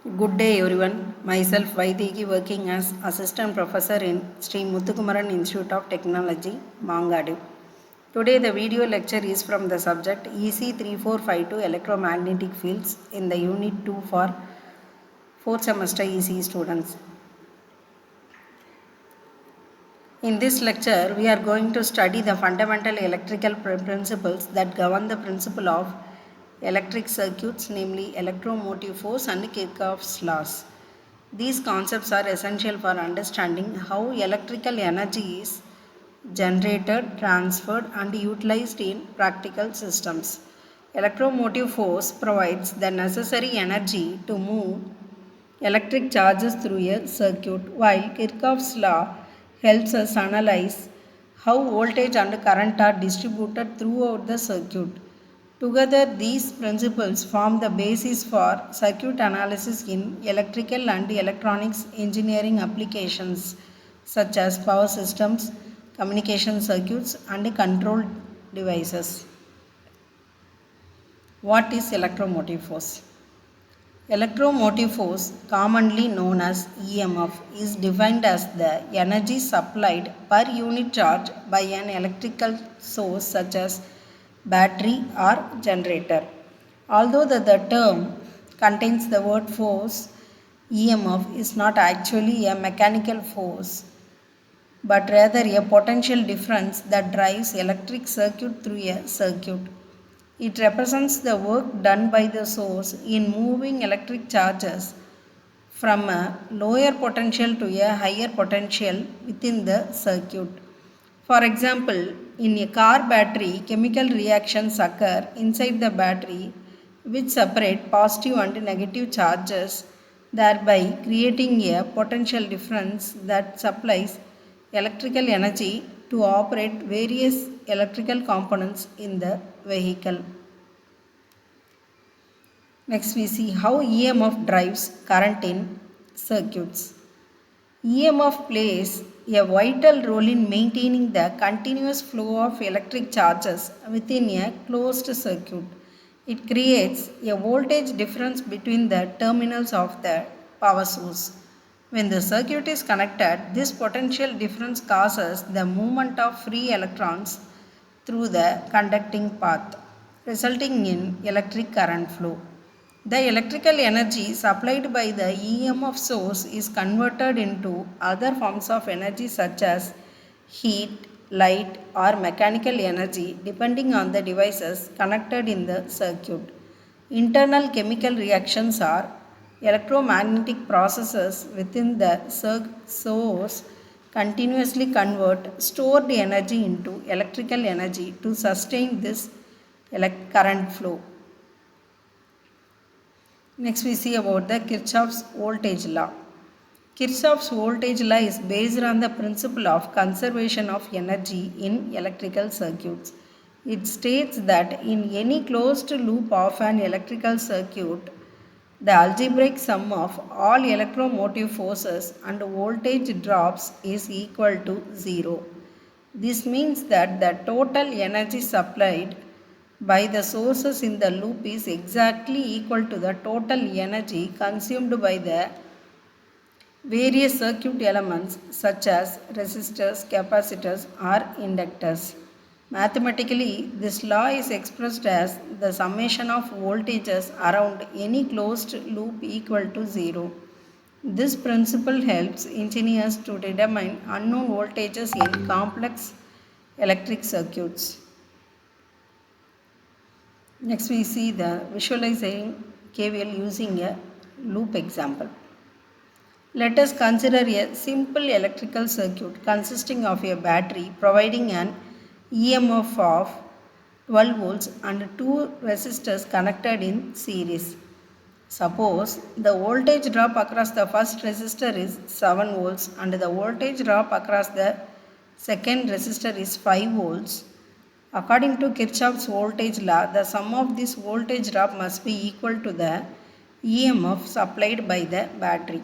Good day everyone. Myself Vaidiki working as Assistant Professor in Sri Muthukumaran Institute of Technology, Mangadu. Today the video lecture is from the subject EC3452 Electromagnetic Fields in the Unit 2 for 4th semester EC students. In this lecture, we are going to study the fundamental electrical principles that govern the principle of electric circuits, namely electromotive force and Kirchhoff's laws. These concepts are essential for understanding how electrical energy is generated, transferred, and utilized in practical systems. Electromotive force provides the necessary energy to move electric charges through a circuit, while Kirchhoff's law helps us analyze how voltage and current are distributed throughout the circuit. Together, these principles form the basis for circuit analysis in electrical and electronics engineering applications such as power systems, communication circuits, and control devices. What is electromotive force? Electromotive force, commonly known as EMF, is defined as the energy supplied per unit charge by an electrical source such as battery or generator. Although the term contains the word force, EMF is not actually a mechanical force but rather a potential difference that drives electric circuit through a circuit. It represents the work done by the source in moving electric charges from a lower potential to a higher potential within the circuit. For example, in a car battery, chemical reactions occur inside the battery which separate positive and negative charges, thereby creating a potential difference that supplies electrical energy to operate various electrical components in the vehicle. Next we see how EMF drives current in circuits. EMF plays a vital role in maintaining the continuous flow of electric charges within a closed circuit. It creates a voltage difference between the terminals of the power source. When the circuit is connected, this potential difference causes the movement of free electrons through the conducting path, resulting in electric current flow. The electrical energy supplied by the EMF source is converted into other forms of energy such as heat, light, or mechanical energy depending on the devices connected in the circuit. Internal chemical reactions are electromagnetic processes within the source continuously convert stored energy into electrical energy to sustain this current flow. Next we see about the Kirchhoff's voltage law. Kirchhoff's voltage law is based on the principle of conservation of energy in electrical circuits. It states that in any closed loop of an electrical circuit, the algebraic sum of all electromotive forces and voltage drops is equal to 0. This means that the total energy supplied by the sources in the loop is exactly equal to the total energy consumed by the various circuit elements such as resistors, capacitors, or inductors. Mathematically, this law is expressed as the summation of voltages around any closed loop equal to 0. This principle helps engineers to determine unknown voltages in complex electric circuits. Next we see the visualizing KVL using a loop example. Let us consider a simple electrical circuit consisting of a battery providing an EMF of 12 volts and two resistors connected in series. Suppose the voltage drop across the first resistor is 7 volts and the voltage drop across the second resistor is 5 volts. According to Kirchhoff's voltage law, the sum of this voltage drop must be equal to the EMF supplied by the battery.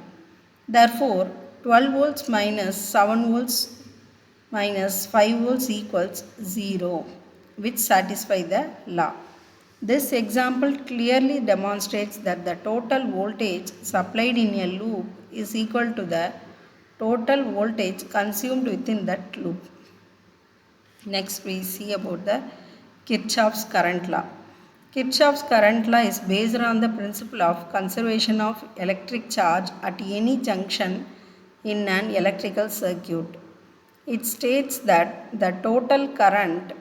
Therefore, 12 volts minus 7 volts minus 5 volts equals 0, which satisfies the law. This example clearly demonstrates that the total voltage supplied in a loop is equal to the total voltage consumed within that loop. Next, we see about the Kirchhoff's current law. Kirchhoff's current law is based on the principle of conservation of electric charge at any junction in an electrical circuit. It states that the total current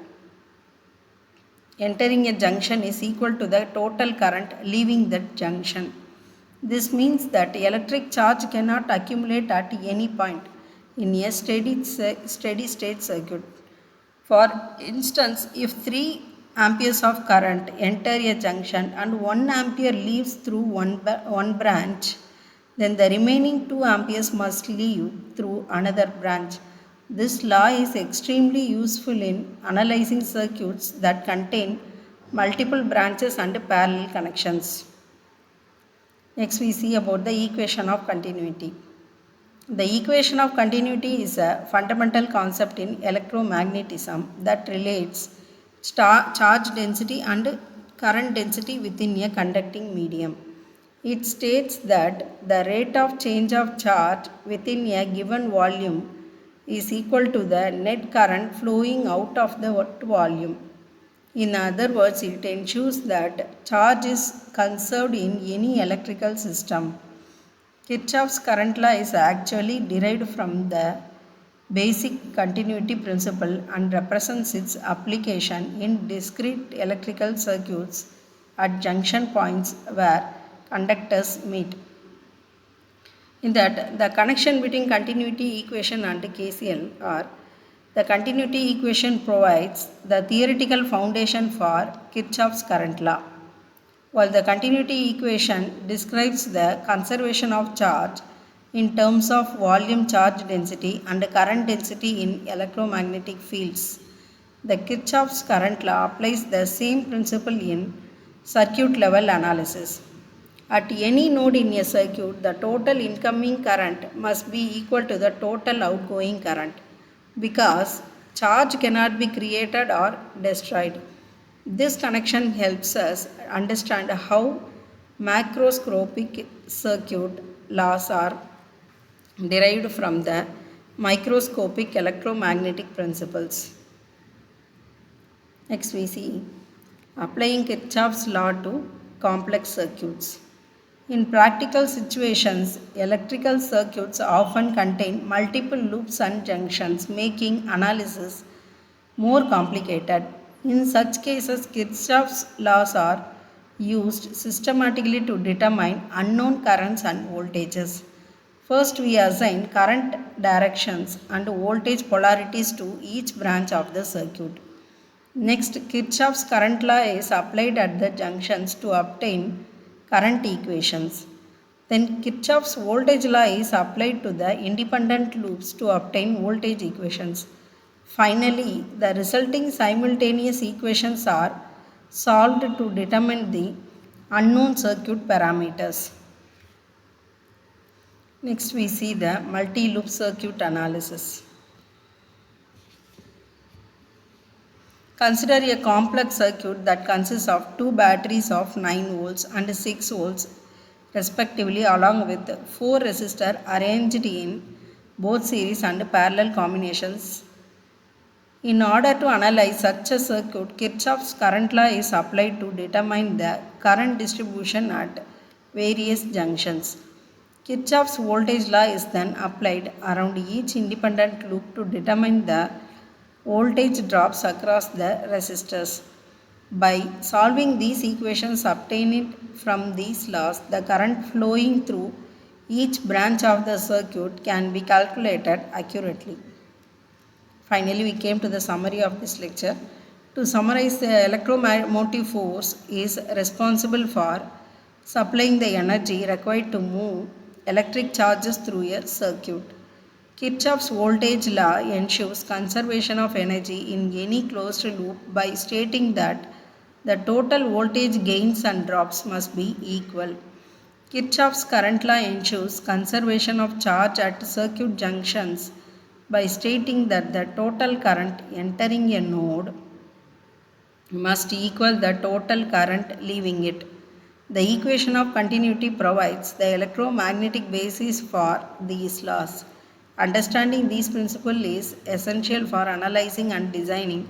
entering a junction is equal to the total current leaving that junction. This means that electric charge cannot accumulate at any point in a steady state circuit. For instance, if 3 amperes of current enter a junction and 1 ampere leaves through one branch, then the remaining 2 amperes must leave through another branch. This law is extremely useful in analyzing circuits that contain multiple branches and parallel connections. Next, we see about the equation of continuity. The equation of continuity is a fundamental concept in electromagnetism that relates charge density and current density within a conducting medium. It states that the rate of change of charge within a given volume is equal to the net current flowing out of the volume. In other words, it ensures that charge is conserved in any electrical system. Kirchhoff's current law is actually derived from the basic continuity principle and represents its application in discrete electrical circuits at junction points where conductors meet. In that, the connection between continuity equation and KCL are the continuity equation provides the theoretical foundation for Kirchhoff's current law, while the continuity equation describes the conservation of charge in terms of volume charge density and current density in electromagnetic fields. The Kirchhoff's current law applies the same principle in circuit level analysis. At any node in a circuit, the total incoming current must be equal to the total outgoing current because charge cannot be created or destroyed. This connection helps us understand how macroscopic circuit laws are derived from the microscopic electromagnetic principles. Next, we see applying Kirchhoff's law to complex circuits. In practical situations, electrical circuits often contain multiple loops and junctions, making analysis more complicated. In such cases, Kirchhoff's laws are used systematically to determine unknown currents and voltages. First, we assign current directions and voltage polarities to each branch of the circuit. Next, Kirchhoff's current law is applied at the junctions to obtain current equations. Then Kirchhoff's voltage law is applied to the independent loops to obtain voltage equations. Finally, the resulting simultaneous equations are solved to determine the unknown circuit parameters. Next, we see the multi-loop circuit analysis. Consider a complex circuit that consists of two batteries of 9 volts and 6 volts respectively, along with 4 resistors arranged in both series and parallel combinations. In order to analyze such a circuit, Kirchhoff's current law is applied to determine the current distribution at various junctions. Kirchhoff's voltage law is then applied around each independent loop to determine the voltage drops across the resistors. By solving these equations obtained from these laws, the current flowing through each branch of the circuit can be calculated accurately. Finally, we came to the summary of this lecture. To summarize, the electromotive force is responsible for supplying the energy required to move electric charges through a circuit. Kirchhoff's voltage law ensures conservation of energy in any closed loop by stating that the total voltage gains and drops must be equal. Kirchhoff's current law ensures conservation of charge at circuit junctions by stating that the total current entering a node must equal the total current leaving it. The equation of continuity provides the electromagnetic basis for these laws. Understanding these principles is essential for analyzing and designing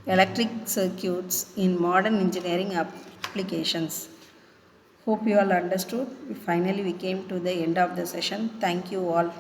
electric circuits in modern engineering applications. Hope you all understood. Finally, we came to the end of the session. Thank you all.